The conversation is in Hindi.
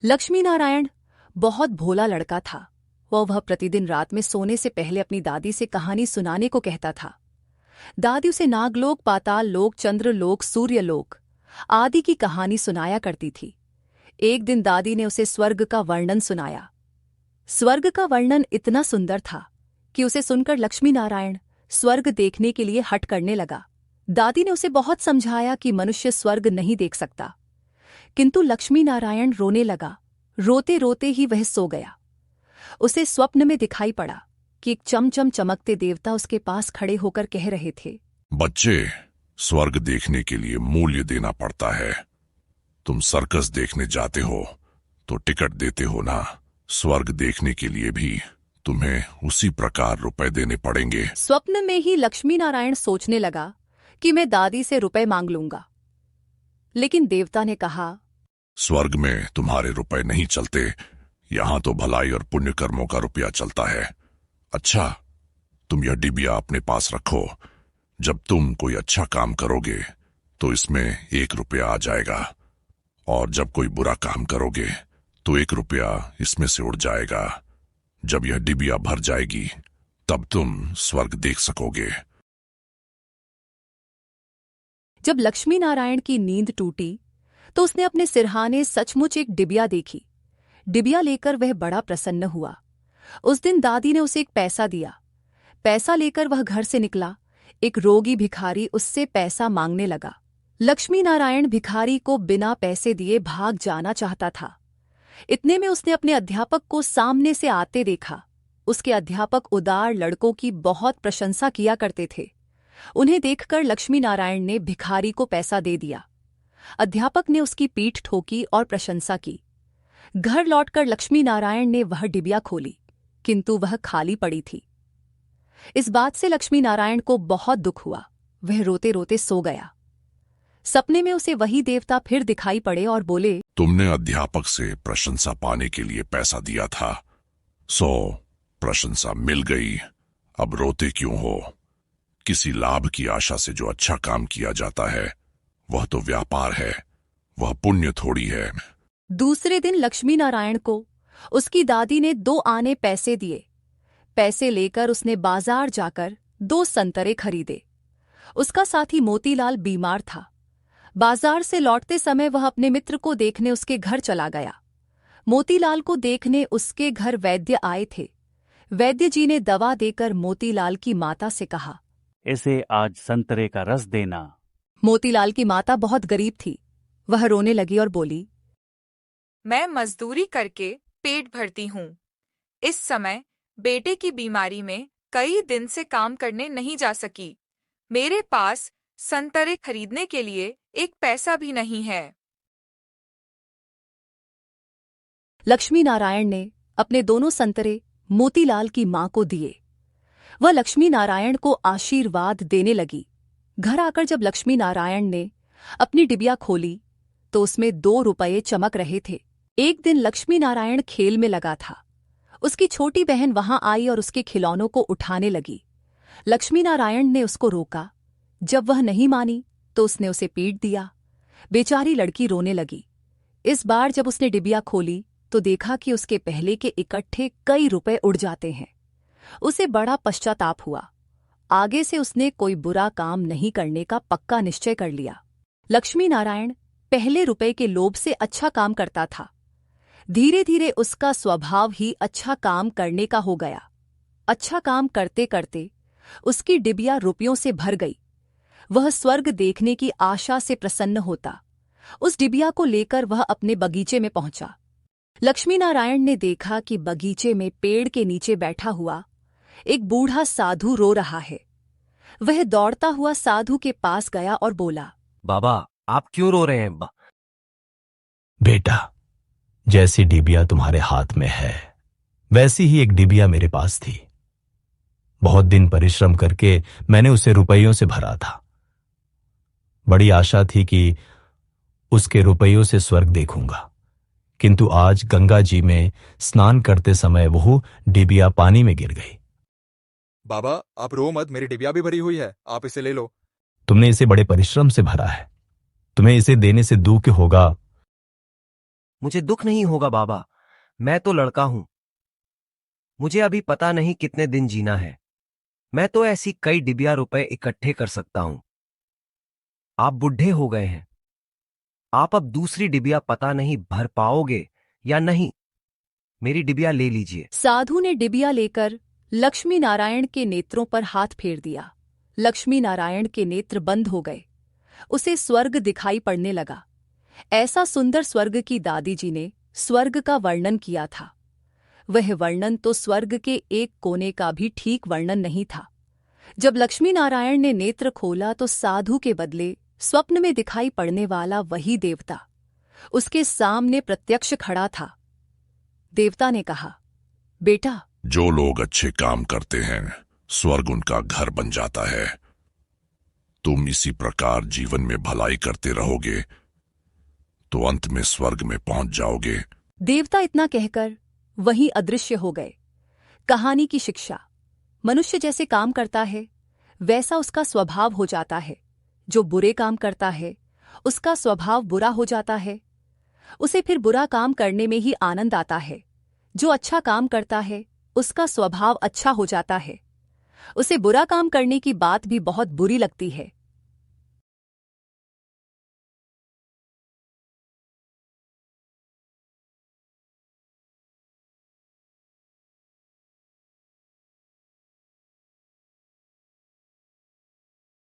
लक्ष्मी नारायण बहुत भोला लड़का था। वह प्रतिदिन रात में सोने से पहले अपनी दादी से कहानी सुनाने को कहता था। दादी उसे नागलोक, पाताल लोक, चंद्रलोक, सूर्यलोक आदि की कहानी सुनाया करती थी। एक दिन दादी ने उसे स्वर्ग का वर्णन सुनाया। स्वर्ग का वर्णन इतना सुंदर था कि उसे सुनकर लक्ष्मी नारायण स्वर्ग देखने के लिए हट करने लगा। दादी ने उसे बहुत समझाया कि मनुष्य स्वर्ग नहीं देख सकता, किंतु लक्ष्मी नारायण रोने लगा। रोते रोते ही वह सो गया। उसे स्वप्न में दिखाई पड़ा कि एक चमचम चमकते देवता उसके पास खड़े होकर कह रहे थे, बच्चे, स्वर्ग देखने के लिए मूल्य देना पड़ता है। तुम सर्कस देखने जाते हो तो टिकट देते हो ना, स्वर्ग देखने के लिए भी तुम्हें उसी प्रकार रुपए देने पड़ेंगे। स्वप्न में ही लक्ष्मी नारायण सोचने लगा कि मैं दादी से रुपए मांग लूंगा, लेकिन देवता ने कहा, स्वर्ग में तुम्हारे रुपए नहीं चलते, यहां तो भलाई और पुण्य कर्मों का रुपया चलता है। अच्छा, तुम यह डिबिया अपने पास रखो। जब तुम कोई अच्छा काम करोगे तो इसमें 1 रुपया आ जाएगा, और जब कोई बुरा काम करोगे तो 1 रुपया इसमें से उड़ जाएगा। जब यह डिबिया भर जाएगी तब तुम स्वर्ग देख सकोगे। जब लक्ष्मी नारायण की नींद टूटी तो उसने अपने सिरहाने सचमुच एक डिबिया देखी। डिबिया लेकर वह बड़ा प्रसन्न हुआ। उस दिन दादी ने उसे एक पैसा दिया। पैसा लेकर वह घर से निकला। एक रोगी भिखारी उससे पैसा मांगने लगा। लक्ष्मी नारायण भिखारी को बिना पैसे दिए भाग जाना चाहता था। इतने में उसने अपने अध्यापक को सामने से आते देखा। उसके अध्यापक उदार लड़कों की बहुत प्रशंसा किया करते थे। उन्हें देखकर लक्ष्मी नारायण ने भिखारी को पैसा दे दिया। अध्यापक ने उसकी पीठ ठोकी और प्रशंसा की। घर लौटकर लक्ष्मी नारायण ने वह डिबिया खोली, किंतु वह खाली पड़ी थी। इस बात से लक्ष्मी नारायण को बहुत दुख हुआ। वह रोते रोते सो गया। सपने में उसे वही देवता फिर दिखाई पड़े और बोले, तुमने अध्यापक से प्रशंसा पाने के लिए पैसा दिया था, सो प्रशंसा मिल गई। अब रोते क्यों हो? किसी लाभ की आशा से जो अच्छा काम किया जाता है वह तो व्यापार है, वह पुण्य थोड़ी है। दूसरे दिन लक्ष्मी नारायण को उसकी दादी ने 2 आने पैसे दिए। पैसे लेकर उसने बाजार जाकर 2 संतरे खरीदे। उसका साथी मोतीलाल बीमार था। बाजार से लौटते समय वह अपने मित्र को देखने उसके घर चला गया। मोतीलाल को देखने उसके घर वैद्य आए थे। वैद्य जी ने दवा देकर मोतीलाल की माता से कहा, इसे आज संतरे का रस देना। मोतीलाल की माता बहुत गरीब थी। वह रोने लगी और बोली, मैं मजदूरी करके पेट भरती हूँ। इस समय बेटे की बीमारी में कई दिन से काम करने नहीं जा सकी। मेरे पास संतरे खरीदने के लिए 1 पैसा भी नहीं है। लक्ष्मी नारायण ने अपने दोनों संतरे मोतीलाल की मां को दिए। वह लक्ष्मी नारायण को आशीर्वाद देने लगी। घर आकर जब लक्ष्मी नारायण ने अपनी डिबिया खोली तो उसमें 2 रुपये चमक रहे थे। एक दिन लक्ष्मी नारायण खेल में लगा था। उसकी छोटी बहन वहां आई और उसके खिलौनों को उठाने लगी। लक्ष्मी नारायण ने उसको रोका। जब वह नहीं मानी तो उसने उसे पीट दिया। बेचारी लड़की रोने लगी। इस बार जब उसने डिबिया खोली तो देखा कि उसके पहले के इकट्ठे कई रुपए उड़ जाते हैं। उसे बड़ा पश्चाताप हुआ। आगे से उसने कोई बुरा काम नहीं करने का पक्का निश्चय कर लिया। लक्ष्मी नारायण पहले रुपए के लोभ से अच्छा काम करता था। धीरे धीरे उसका स्वभाव ही अच्छा काम करने का हो गया। अच्छा काम करते करते उसकी डिबिया रुपयों से भर गई। वह स्वर्ग देखने की आशा से प्रसन्न होता। उस डिबिया को लेकर वह अपने बगीचे में पहुंचा। लक्ष्मी नारायण ने देखा कि बगीचे में पेड़ के नीचे बैठा हुआ एक बूढ़ा साधु रो रहा है। वह दौड़ता हुआ साधु के पास गया और बोला, बाबा, आप क्यों रो रहे हैं? बेटा, जैसी डिबिया तुम्हारे हाथ में है वैसी ही एक डिबिया मेरे पास थी। बहुत दिन परिश्रम करके मैंने उसे रुपयों से भरा था। बड़ी आशा थी कि उसके रुपयों से स्वर्ग देखूंगा, किंतु आज गंगा जी में स्नान करते समय वो डिबिया पानी में गिर गई। बाबा, आप रो मत, मेरी डिबिया भी भरी हुई है, आप इसे ले लो। तुमने इसे बड़े परिश्रम से भरा है, तुम्हें इसे देने से दुख होगा। मुझे दुख नहीं होगा बाबा। मैं तो लड़का हूं। मुझे अभी पता नहीं कितने दिन जीना है। मैं तो ऐसी कई डिबिया रुपए इकट्ठे कर सकता हूं। आप बुढ़े हो गए हैं। आप अब दूसरी डिबिया पता नहीं भर पाओगे या नहीं। मेरी डिबिया ले लीजिए। साधु ने डिबिया लेकर लक्ष्मी नारायण के नेत्रों पर हाथ फेर दिया। लक्ष्मी नारायण के नेत्र बंद हो गए। उसे स्वर्ग दिखाई पड़ने लगा। ऐसा सुंदर स्वर्ग की दादी जी ने स्वर्ग का वर्णन किया था। वह वर्णन तो स्वर्ग के एक कोने का भी ठीक वर्णन नहीं था। जब लक्ष्मी नारायण ने नेत्र खोला तो साधु के बदले स्वप्न में दिखाई पड़ने वाला वही देवता उसके सामने प्रत्यक्ष खड़ा था। देवता ने कहा, बेटा, जो लोग अच्छे काम करते हैं स्वर्ग उनका घर बन जाता है। तुम इसी प्रकार जीवन में भलाई करते रहोगे तो अंत में स्वर्ग में पहुंच जाओगे। देवता इतना कहकर वहीं अदृश्य हो गए। कहानी की शिक्षा, मनुष्य जैसे काम करता है वैसा उसका स्वभाव हो जाता है। जो बुरे काम करता है उसका स्वभाव बुरा हो जाता है। उसे फिर बुरा काम करने में ही आनंद आता है। जो अच्छा काम करता है उसका स्वभाव अच्छा हो जाता है। उसे बुरा काम करने की बात भी बहुत बुरी लगती है।